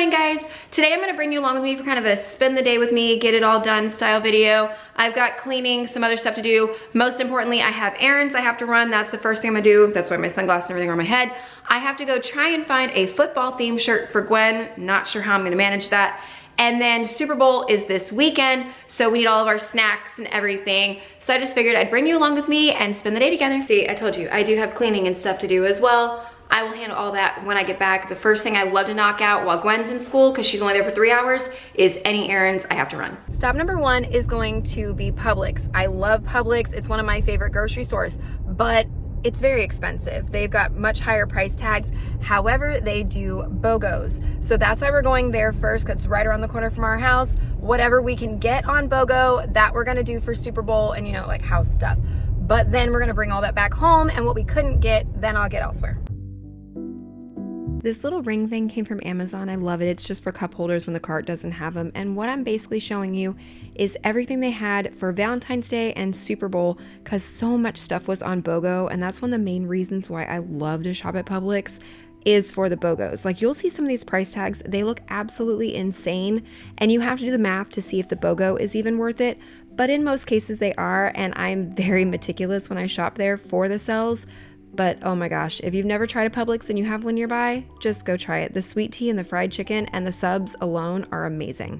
morning, guys. Today I'm gonna bring you along with me for kind of a spend the day with me, get it all done style video. I've got cleaning, some other stuff to do. Most importantly, I have errands I have to run. That's the first thing I'm gonna do. That's why my sunglasses and everything are on my head. I have to go try and find a football themed shirt for Gwen. Not sure how I'm gonna manage that. And then Super Bowl is this weekend, so we need all of our snacks and everything. So I just figured I'd bring you along with me and spend the day together. See, I told you, I do have cleaning and stuff to do as well. I will handle all that when I get back. The first thing I love to knock out while Gwen's in school, because she's only there for 3 hours, is any errands I have to run. Stop number one is going to be Publix. I love Publix. It's one of my favorite grocery stores, but it's very expensive. They've got much higher price tags. However, they do BOGOs. So that's why we're going there first, because it's right around the corner from our house. Whatever we can get on BOGO, that we're gonna do for Super Bowl and, you know, like house stuff. But then we're gonna bring all that back home, and what we couldn't get, then I'll get elsewhere. This little ring thing came from Amazon. I love it. It's just for cup holders when the cart doesn't have them. And what I'm basically showing you is everything they had for Valentine's Day and Super Bowl, because so much stuff was on BOGO. And that's one of the main reasons why I love to shop at Publix, is for the BOGOs. Like, you'll see some of these price tags, they look absolutely insane. And you have to do the math to see if the BOGO is even worth it. But in most cases they are. And I'm very meticulous when I shop there for the sales. But oh my gosh, if you've never tried a Publix and you have one nearby, just go try it. The sweet tea and the fried chicken and the subs alone are amazing.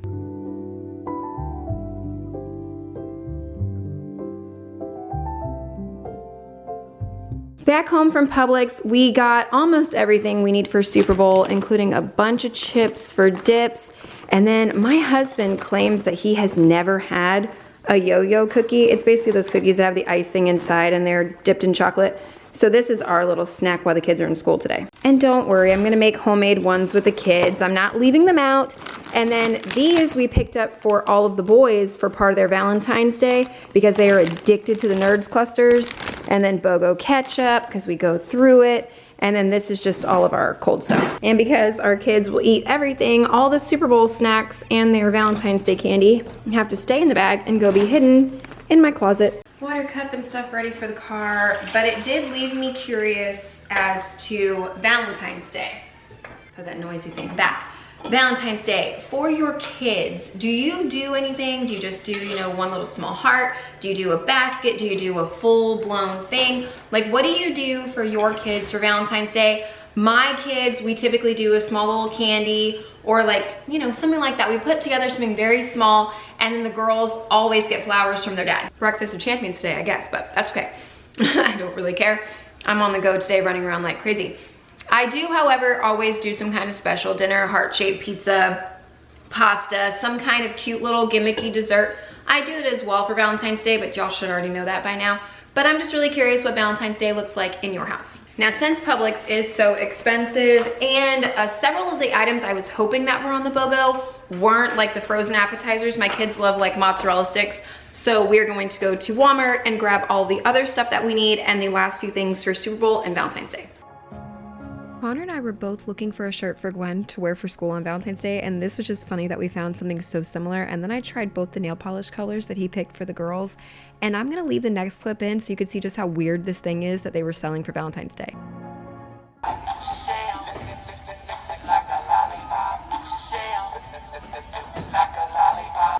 Back home from Publix, we got almost everything we need for Super Bowl, including a bunch of chips for dips. And then my husband claims that he has never had a yo-yo cookie. It's basically those cookies that have the icing inside and they're dipped in chocolate. So this is our little snack while the kids are in school today. And don't worry, I'm gonna make homemade ones with the kids. I'm not leaving them out. And then these we picked up for all of the boys for part of their Valentine's Day, because they are addicted to the Nerds clusters. And then BOGO ketchup, because we go through it. And then this is just all of our cold stuff. And because our kids will eat everything, all the Super Bowl snacks and their Valentine's Day candy have to stay in the bag and go be hidden in my closet. Water cup and stuff ready for the car, but it did leave me curious as to Valentine's Day. Put that noisy thing back. Valentine's Day, for your kids, do you do anything? Do you just do, you know, one little small heart? Do you do a basket? Do you do a full-blown thing? Like, what do you do for your kids for Valentine's Day? My kids, we typically do a small little candy, or like, you know, something like that. We put together something very small, and then the girls always get flowers from their dad. Breakfast of champions today, I guess, but that's okay. I don't really care. I'm on the go today, running around like crazy. I do, however, always do some kind of special dinner, heart-shaped pizza, pasta, some kind of cute little gimmicky dessert. I do that as well for Valentine's Day, but y'all should already know that by now. But I'm just really curious what Valentine's Day looks like in your house. Now, since Publix is so expensive, and several of the items I was hoping that were on the BOGO weren't, like the frozen appetizers. My kids love like mozzarella sticks. So we're going to go to Walmart and grab all the other stuff that we need and the last few things for Super Bowl and Valentine's Day. Connor and I were both looking for a shirt for Gwen to wear for school on Valentine's Day, and this was just funny that we found something so similar. And then I tried both the nail polish colors that he picked for the girls, and I'm gonna leave the next clip in so you can see just how weird this thing is that they were selling for Valentine's Day.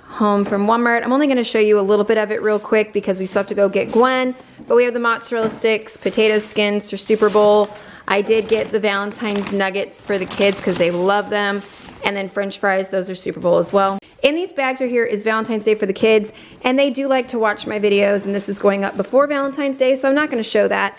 Home from Walmart. I'm only gonna show you a little bit of it real quick because we still have to go get Gwen, but we have the mozzarella sticks, potato skins for Super Bowl. I did get the Valentine's nuggets for the kids because they love them. And then French fries, those are Super Bowl as well. In these bags right here is Valentine's Day for the kids, and they do like to watch my videos, and this is going up before Valentine's Day, so I'm not gonna show that.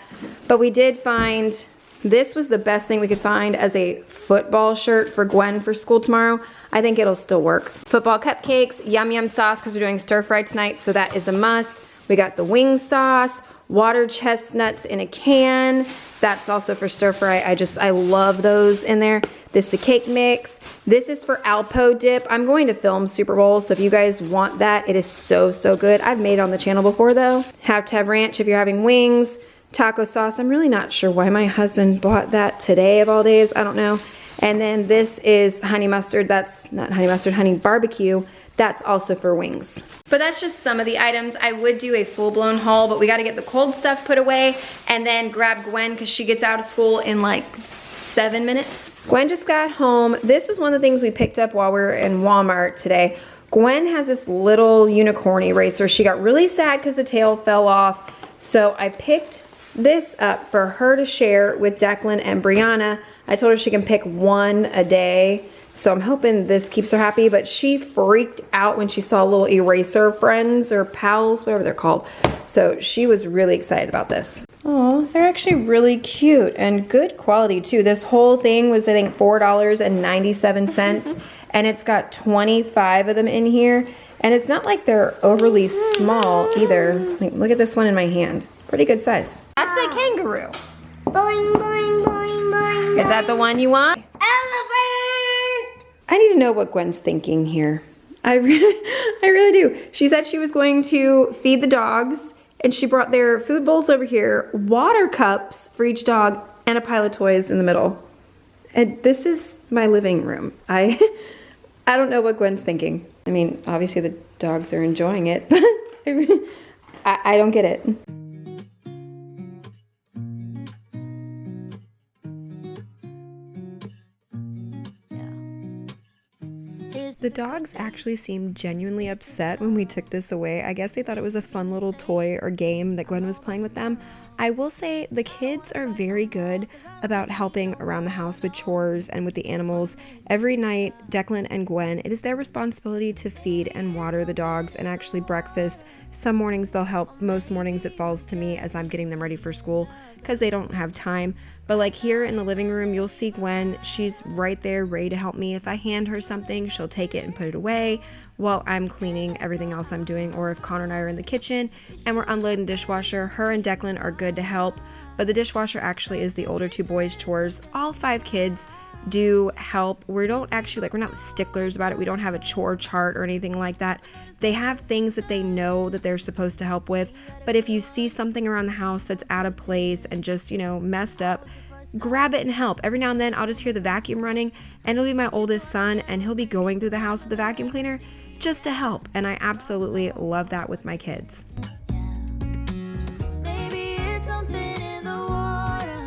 But we did find, this was the best thing we could find as a football shirt for Gwen for school tomorrow. I think it'll still work. Football cupcakes, yum yum sauce, because we're doing stir fry tonight, so that is a must. We got the wing sauce, water chestnuts in a can. That's also for stir fry. I love those in there. This is the cake mix. This is for Alpo dip. I'm going to film Super Bowl, so if you guys want that, it is so, so good. I've made it on the channel before though. Have to have ranch if you're having wings. Taco sauce. I'm really not sure why my husband bought that today of all days. I don't know. And then this is honey mustard. That's not honey mustard, honey barbecue. That's also for wings. But that's just some of the items. I would do a full-blown haul, but we gotta get the cold stuff put away and then grab Gwen because she gets out of school in like 7 minutes. Gwen just got home. This was one of the things we picked up while we were in Walmart today. Gwen has this little unicorn eraser. She got really sad because the tail fell off. So I picked this up for her to share with Declan and Brianna. I told her she can pick one a day. So I'm hoping this keeps her happy, but she freaked out when she saw little eraser friends or pals, whatever they're called. So she was really excited about this. Oh, they're actually really cute and good quality too. This whole thing was, I think, $4.97, and it's got 25 of them in here. And it's not like they're overly small either. Like, look at this one in my hand. Pretty good size. That's a kangaroo. Boing, boing, boing, boing. Is that the one you want? Elephant! I need to know what Gwen's thinking here. I really do. She said she was going to feed the dogs, and she brought their food bowls over here, water cups for each dog, and a pile of toys in the middle. And this is my living room. I don't know what Gwen's thinking. I mean, obviously the dogs are enjoying it, but I don't get it. The dogs actually seemed genuinely upset when we took this away. I guess they thought it was a fun little toy or game that Gwen was playing with them. I will say the kids are very good about helping around the house with chores and with the animals. Every night, Declan and Gwen, it is their responsibility to feed and water the dogs and actually breakfast. Some mornings they'll help. Most mornings it falls to me as I'm getting them ready for school because they don't have time. But like here in the living room, you'll see Gwen. She's right there ready to help me. If I hand her something, she'll take it and put it away while I'm cleaning everything else I'm doing. Or if Connor and I are in the kitchen and we're unloading the dishwasher, her and Declan are good to help. But the dishwasher actually is the older two boys' chores. All 5 kids do help. We don't actually, we're not sticklers about it. We don't have a chore chart or anything like that. They have things that they know that they're supposed to help with. But if you see something around the house that's out of place and just, messed up, grab it and help. Every now and then I'll just hear the vacuum running, and it'll be my oldest son, and he'll be going through the house with the vacuum cleaner just to help. And I absolutely love that with my kids. Maybe it's something in the water,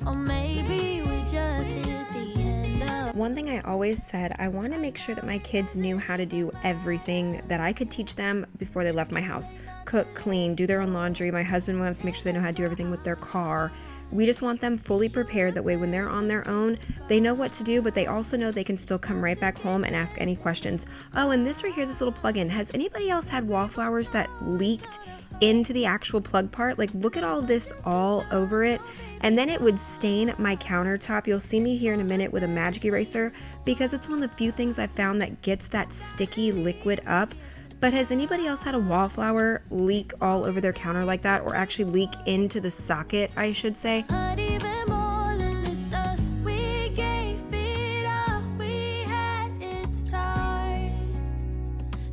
or maybe we just hit the end of. One thing I always said, I want to make sure that my kids knew how to do everything that I could teach them before they left my house. Cook, clean, do their own laundry. My husband wants to make sure they know how to do everything with their car. We just want them fully prepared. That way when they're on their own, they know what to do, but they also know they can still come right back home and ask any questions. Oh, and this right here, this little plug-in, has anybody else had wallflowers that leaked into the actual plug part? Like, look at all this all over it. And then it would stain my countertop. You'll see me here in a minute with a magic eraser, because it's one of the few things I've found that gets that sticky liquid up. But has anybody else had a wallflower leak all over their counter like that, or actually leak into the socket, I should say? But even more than just us, we gave it up. We had it's time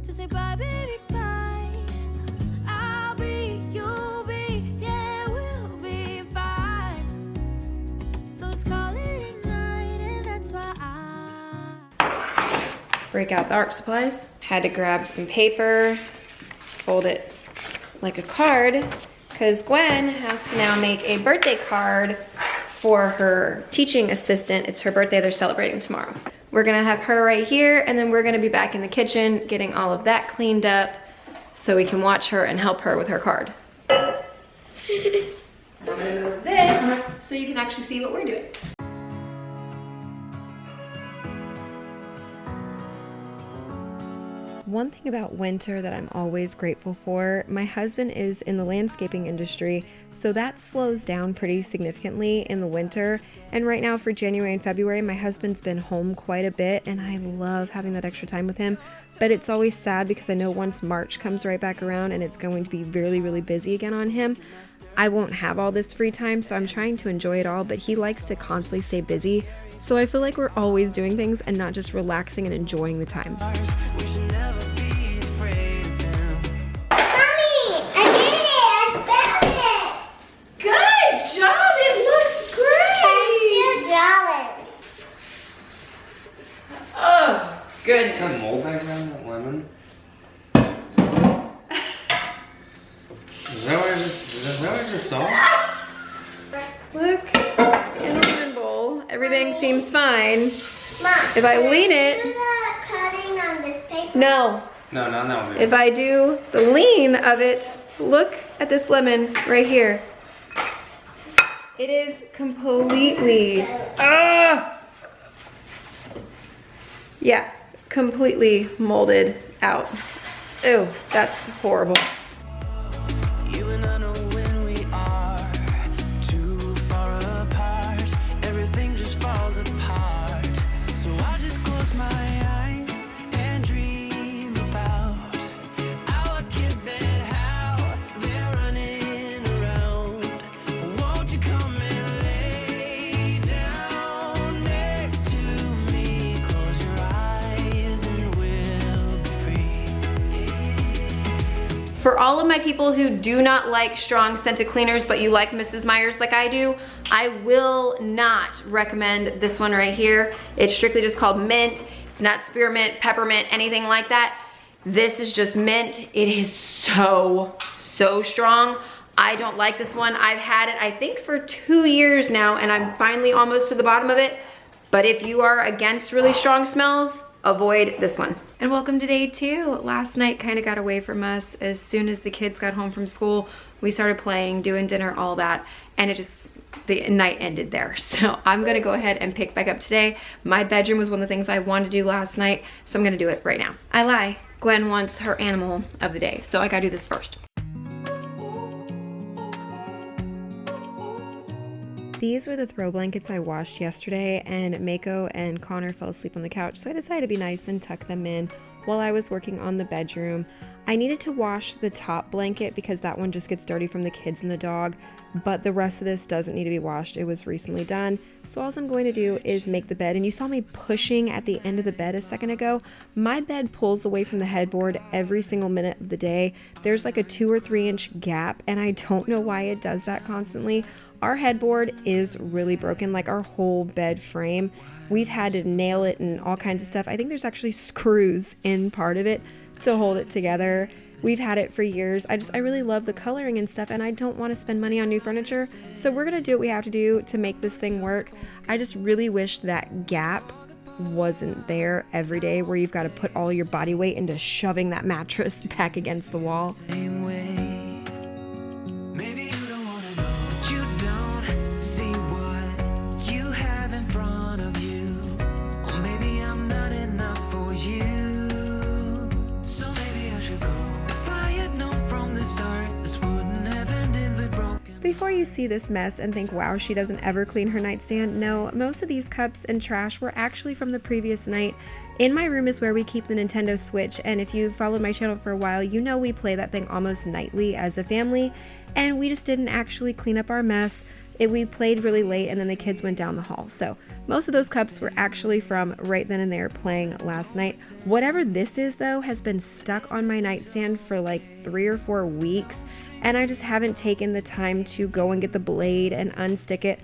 to say bye, baby, bye. I'll be, you'll be, yeah, we'll be fine. So let's call it a night, and that's why Break out the art supplies. Had to grab some paper, fold it like a card, because Gwen has to now make a birthday card for her teaching assistant. It's her birthday, they're celebrating tomorrow. We're gonna have her right here, and then we're gonna be back in the kitchen getting all of that cleaned up so we can watch her and help her with her card. I'm gonna move this so you can actually see what we're doing. One thing about winter that I'm always grateful for, my husband is in the landscaping industry, so that slows down pretty significantly in the winter. And right now for January and February, my husband's been home quite a bit, and I love having that extra time with him. But it's always sad because I know once March comes right back around and it's going to be really, really busy again on him, I won't have all this free time, so I'm trying to enjoy it all, but he likes to constantly stay busy. So I feel like we're always doing things and not just relaxing and enjoying the time. we should never be afraid of them. Mommy, I did it! I found it! Good job! It looks great! I'm still drawing. Oh, goodness. Is that mold background, that lemon? Is that what I just saw? Look, in the lemon bowl. everything seems fine. Mom, If I lean it, do the cutting on this paper? no. No, not that one. If I do the lean of it, look at this lemon right here. It is completely, yeah, completely molded out. Ew, that's horrible. You and I know when we are too far apart, everything just falls apart. So I just close my eyes and dream about our kids and how they're running around. Won't you come and lay down next to me? Close your eyes and we'll be free. For all of my people who do not like strong scented cleaners, but you like Mrs. Meyer's like I do, I will not recommend this one right here. It's strictly just called mint. It's not spearmint, peppermint, anything like that. This is just mint. It is so strong. I don't like this one. I've had it, I think, for 2 years now, and I'm finally almost to the bottom of it. But if you are against really strong smells, avoid this one. And welcome to day 2. Last night kind of got away from us. As soon as the kids got home from school, we started playing, doing dinner, all that, and the night ended there. So I'm gonna go ahead and pick back up today. My bedroom was one of the things I wanted to do last night, so I'm gonna do it right now. I lie. Gwen wants her animal of the day, so I gotta do this first. These were the throw blankets I washed yesterday, and Mako and Connor fell asleep on the couch, so I decided to be nice and tuck them in while I was working on the bedroom. I needed to wash the top blanket because that one just gets dirty from the kids and the dog, but the rest of this doesn't need to be washed. It was recently done. So all I'm going to do is make the bed, and you saw me pushing at the end of the bed a second ago. My bed pulls away from the headboard every single minute of the day. There's like a 2 or 3 inch gap, and I don't know why it does that constantly. Our headboard is really broken, like our whole bed frame. We've had to nail it and all kinds of stuff. I think there's actually screws in part of it to hold it together. We've had it for years. I really love the coloring and stuff, and I don't want to spend money on new furniture. So we're gonna do what we have to do to make this thing work. I just really wish that gap wasn't there every day where you've got to put all your body weight into shoving that mattress back against the wall. Same way. Maybe you don't wanna know, but you don't see what you have in front of you. Or maybe I'm not enough for you. So maybe I should go. If I had known from the start, this wouldn't have ended with broken. Before you see this mess and think, wow, she doesn't ever clean her nightstand, no, most of these cups and trash were actually from the previous night. In my room is where we keep the Nintendo Switch, and if you've followed my channel for a while, you know we play that thing almost nightly as a family, and we just didn't actually clean up our mess. We played really late, and then the kids went down the hall. So most of those cups were actually from right then and there playing last night. Whatever this is, though, has been stuck on my nightstand for like 3 or 4 weeks, and I just haven't taken the time to go and get the blade and unstick it.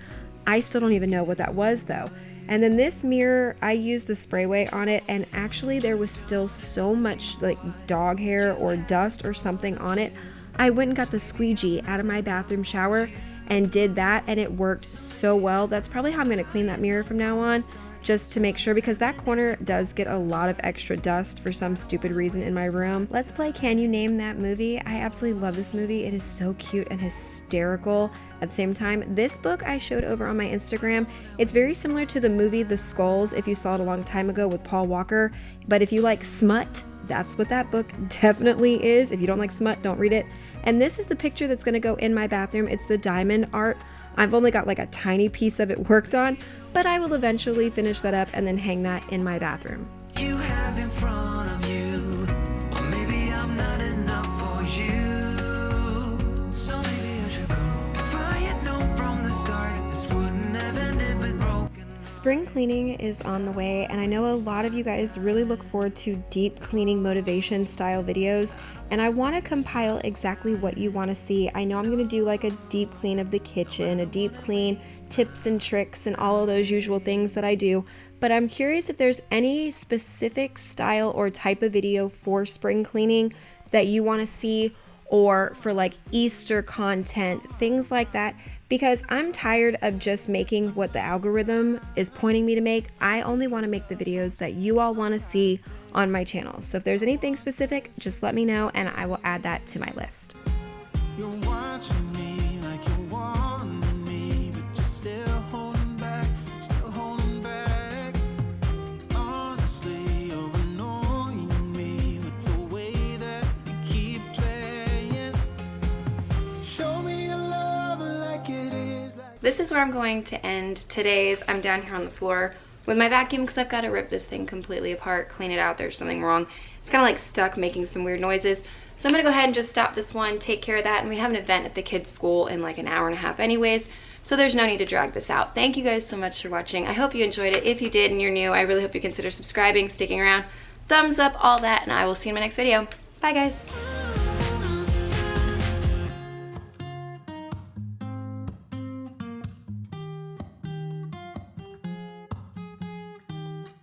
I still don't even know what that was, though. And then this mirror, I used the sprayway on it, and actually there was still so much like dog hair or dust or something on it. I went and got the squeegee out of my bathroom shower and did that, and it worked so well. That's probably how I'm going to clean that mirror from now on, just to make sure, because that corner does get a lot of extra dust for some stupid reason in my room. Let's play Can You Name That Movie? I absolutely love this movie. It is so cute and hysterical at the same time. This book I showed over on my Instagram. It's very similar to the movie The Skulls, if you saw it a long time ago with Paul Walker. But if you like smut, that's what that book definitely is. If you don't like smut, don't read it. And this is the picture that's going to go in my bathroom. It's the diamond art. I've only got like a tiny piece of it worked on, but I will eventually finish that up and then hang that in my bathroom. You have in front of you, or maybe I'm not enough for you. So maybe I should go. If I had known from the start, this wouldn't have ended with broken. Spring cleaning is on the way, and I know a lot of you guys really look forward to deep cleaning motivation style videos, and I want to compile exactly what you want to see. I know I'm going to do like a deep clean of the kitchen, a deep clean, tips and tricks, and all of those usual things that I do, but I'm curious if there's any specific style or type of video for spring cleaning that you want to see, or for like Easter content, things like that. because I'm tired of just making what the algorithm is pointing me to make. I only want to make the videos that you all want to see on my channel. So if there's anything specific, just let me know and I will add that to my list. You're watching me like you want me, but you're still holding back, still holding back. Honestly, you're annoying me with the way that you keep playing. Show me your love like it is. This is where I'm going to end today's. I'm down here on the floor with my vacuum because I've got to rip this thing completely apart, clean it out. There's something wrong. It's kind of like stuck, making some weird noises. So I'm gonna go ahead and just stop this one, take care of that, and we have an event at the kids' school in like an hour and a half anyways, so there's no need to drag this out. Thank you guys so much for watching. I hope you enjoyed it. If you did and you're new, I really hope you consider subscribing, sticking around, thumbs up, all that, and I will see you in my next video. Bye guys.